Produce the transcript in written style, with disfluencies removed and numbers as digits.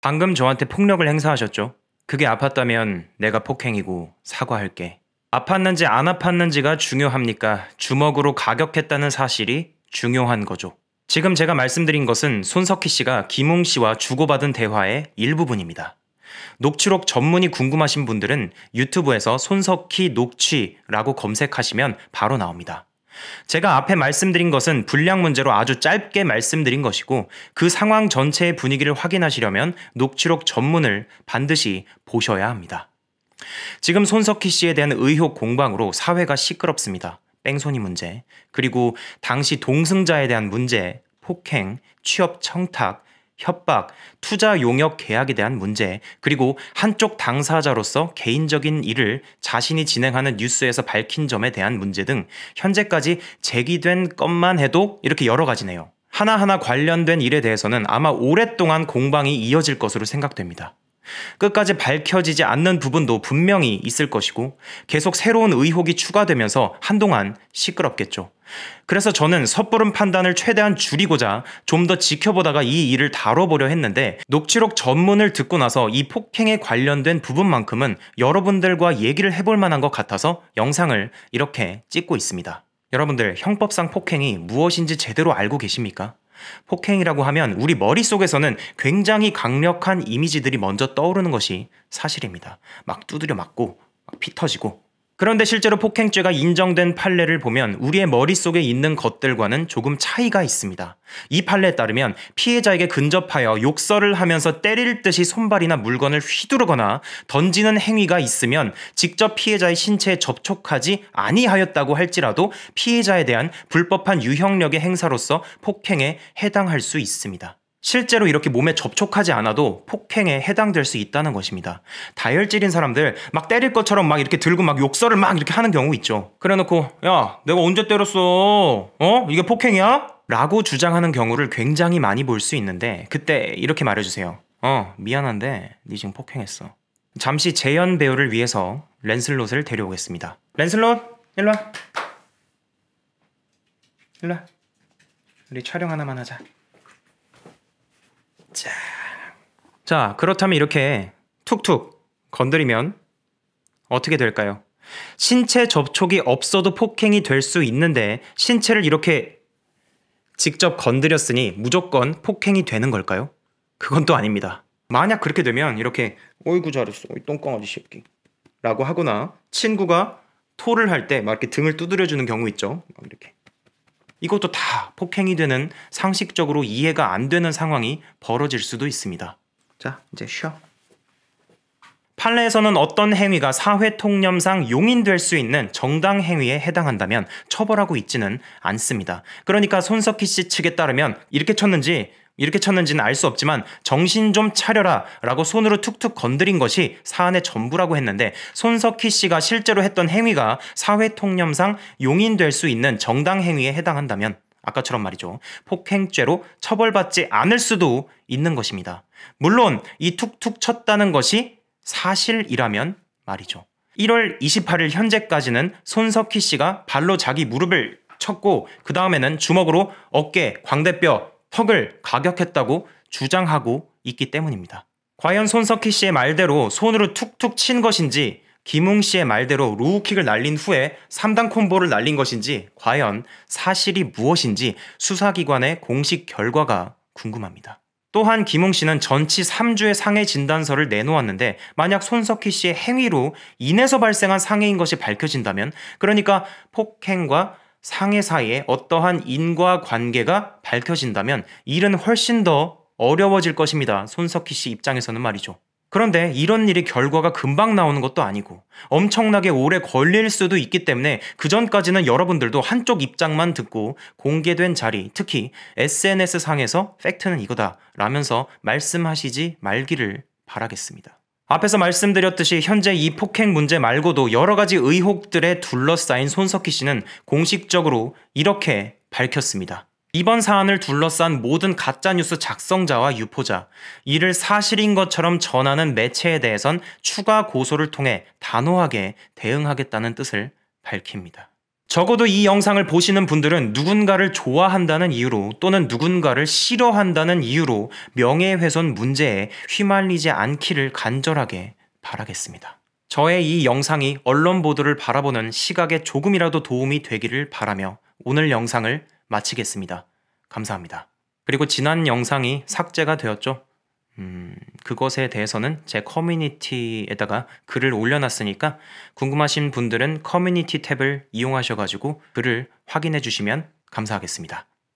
방금 저한테 폭력을 행사하셨죠? 그게 아팠다면 내가 폭행이고 사과할게. 아팠는지 안 아팠는지가 중요합니까? 주먹으로 가격했다는 사실이 중요한 거죠. 지금 제가 말씀드린 것은 손석희 씨가 김웅 씨와 주고받은 대화의 일부분입니다. 녹취록 전문이 궁금하신 분들은 유튜브에서 손석희 녹취라고 검색하시면 바로 나옵니다. 제가 앞에 말씀드린 것은 분량 문제로 아주 짧게 말씀드린 것이고 그 상황 전체의 분위기를 확인하시려면 녹취록 전문을 반드시 보셔야 합니다. 지금 손석희 씨에 대한 의혹 공방으로 사회가 시끄럽습니다. 뺑소니 문제, 그리고 당시 동승자에 대한 문제, 폭행, 취업 청탁, 협박, 투자 용역 계약에 대한 문제, 그리고 한쪽 당사자로서 개인적인 일을 자신이 진행하는 뉴스에서 밝힌 점에 대한 문제 등 현재까지 제기된 것만 해도 이렇게 여러 가지네요. 하나하나 관련된 일에 대해서는 아마 오랫동안 공방이 이어질 것으로 생각됩니다. 끝까지 밝혀지지 않는 부분도 분명히 있을 것이고 계속 새로운 의혹이 추가되면서 한동안 시끄럽겠죠. 그래서 저는 섣부른 판단을 최대한 줄이고자 좀 더 지켜보다가 이 일을 다뤄보려 했는데 녹취록 전문을 듣고 나서 이 폭행에 관련된 부분만큼은 여러분들과 얘기를 해볼 만한 것 같아서 영상을 이렇게 찍고 있습니다. 여러분들, 형법상 폭행이 무엇인지 제대로 알고 계십니까? 폭행이라고 하면 우리 머릿속에서는 굉장히 강력한 이미지들이 먼저 떠오르는 것이 사실입니다. 막 두드려 맞고 막 피 터지고. 그런데 실제로 폭행죄가 인정된 판례를 보면 우리의 머릿속에 있는 것들과는 조금 차이가 있습니다. 이 판례에 따르면 피해자에게 근접하여 욕설을 하면서 때릴 듯이 손발이나 물건을 휘두르거나 던지는 행위가 있으면 직접 피해자의 신체에 접촉하지 아니하였다고 할지라도 피해자에 대한 불법한 유형력의 행사로서 폭행에 해당할 수 있습니다. 실제로 이렇게 몸에 접촉하지 않아도 폭행에 해당될 수 있다는 것입니다. 다혈질인 사람들 막 때릴 것처럼 막 이렇게 들고 막 욕설을 막 이렇게 하는 경우 있죠. 그래놓고 야, 내가 언제 때렸어? 이게 폭행이야? 라고 주장하는 경우를 굉장히 많이 볼 수 있는데 그때 이렇게 말해주세요. 미안한데 네 지금 폭행했어. 잠시 재현 배우를 위해서 랜슬롯을 데려오겠습니다. 랜슬롯, 일로와. 일로와. 우리 촬영 하나만 하자. 자, 그렇다면 이렇게 툭툭 건드리면 어떻게 될까요? 신체 접촉이 없어도 폭행이 될 수 있는데 신체를 이렇게 직접 건드렸으니 무조건 폭행이 되는 걸까요? 그건 또 아닙니다. 만약 그렇게 되면 이렇게 어이구 잘했어, 이 똥강아지 새끼 라고 하거나 친구가 토를 할 때 막 이렇게 등을 두드려주는 경우 있죠. 이렇게. 이것도 다 폭행이 되는 상식적으로 이해가 안 되는 상황이 벌어질 수도 있습니다. 자, 이제 쉬어. 판례에서는 어떤 행위가 사회통념상 용인될 수 있는 정당 행위에 해당한다면 처벌하고 있지는 않습니다. 그러니까 손석희 씨 측에 따르면 이렇게 쳤는지는 알 수 없지만 정신 좀 차려라 라고 손으로 툭툭 건드린 것이 사안의 전부라고 했는데 손석희 씨가 실제로 했던 행위가 사회통념상 용인될 수 있는 정당 행위에 해당한다면 아까처럼 말이죠. 폭행죄로 처벌받지 않을 수도 있는 것입니다. 물론 이 툭툭 쳤다는 것이 사실이라면 말이죠. 1월 28일 현재까지는 손석희 씨가 발로 자기 무릎을 쳤고 그 다음에는 주먹으로 어깨, 광대뼈, 턱을 가격했다고 주장하고 있기 때문입니다. 과연 손석희 씨의 말대로 손으로 툭툭 친 것인지 김웅 씨의 말대로 로우킥을 날린 후에 3단 콤보를 날린 것인지 과연 사실이 무엇인지 수사기관의 공식 결과가 궁금합니다. 또한 김웅 씨는 전치 3주의 상해 진단서를 내놓았는데 만약 손석희 씨의 행위로 인해서 발생한 상해인 것이 밝혀진다면 그러니까 폭행과 상해 사이에 어떠한 인과관계가 밝혀진다면 일은 훨씬 더 어려워질 것입니다. 손석희 씨 입장에서는 말이죠. 그런데 이런 일이 결과가 금방 나오는 것도 아니고 엄청나게 오래 걸릴 수도 있기 때문에 그전까지는 여러분들도 한쪽 입장만 듣고 공개된 자리, 특히 SNS상에서 팩트는 이거다 라면서 말씀하시지 말기를 바라겠습니다. 앞에서 말씀드렸듯이 현재 이 폭행 문제 말고도 여러 가지 의혹들에 둘러싸인 손석희 씨는 공식적으로 이렇게 밝혔습니다. 이번 사안을 둘러싼 모든 가짜뉴스 작성자와 유포자, 이를 사실인 것처럼 전하는 매체에 대해선 추가 고소를 통해 단호하게 대응하겠다는 뜻을 밝힙니다. 적어도 이 영상을 보시는 분들은 누군가를 좋아한다는 이유로 또는 누군가를 싫어한다는 이유로 명예훼손 문제에 휘말리지 않기를 간절하게 바라겠습니다. 저의 이 영상이 언론 보도를 바라보는 시각에 조금이라도 도움이 되기를 바라며 오늘 영상을 마치겠습니다. 감사합니다. 그리고 지난 영상이 삭제가 되었죠? 그것에 대해서는 제 커뮤니티에다가 글을 올려놨으니까 궁금하신 분들은 커뮤니티 탭을 이용하셔가지고 글을 확인해 주시면 감사하겠습니다.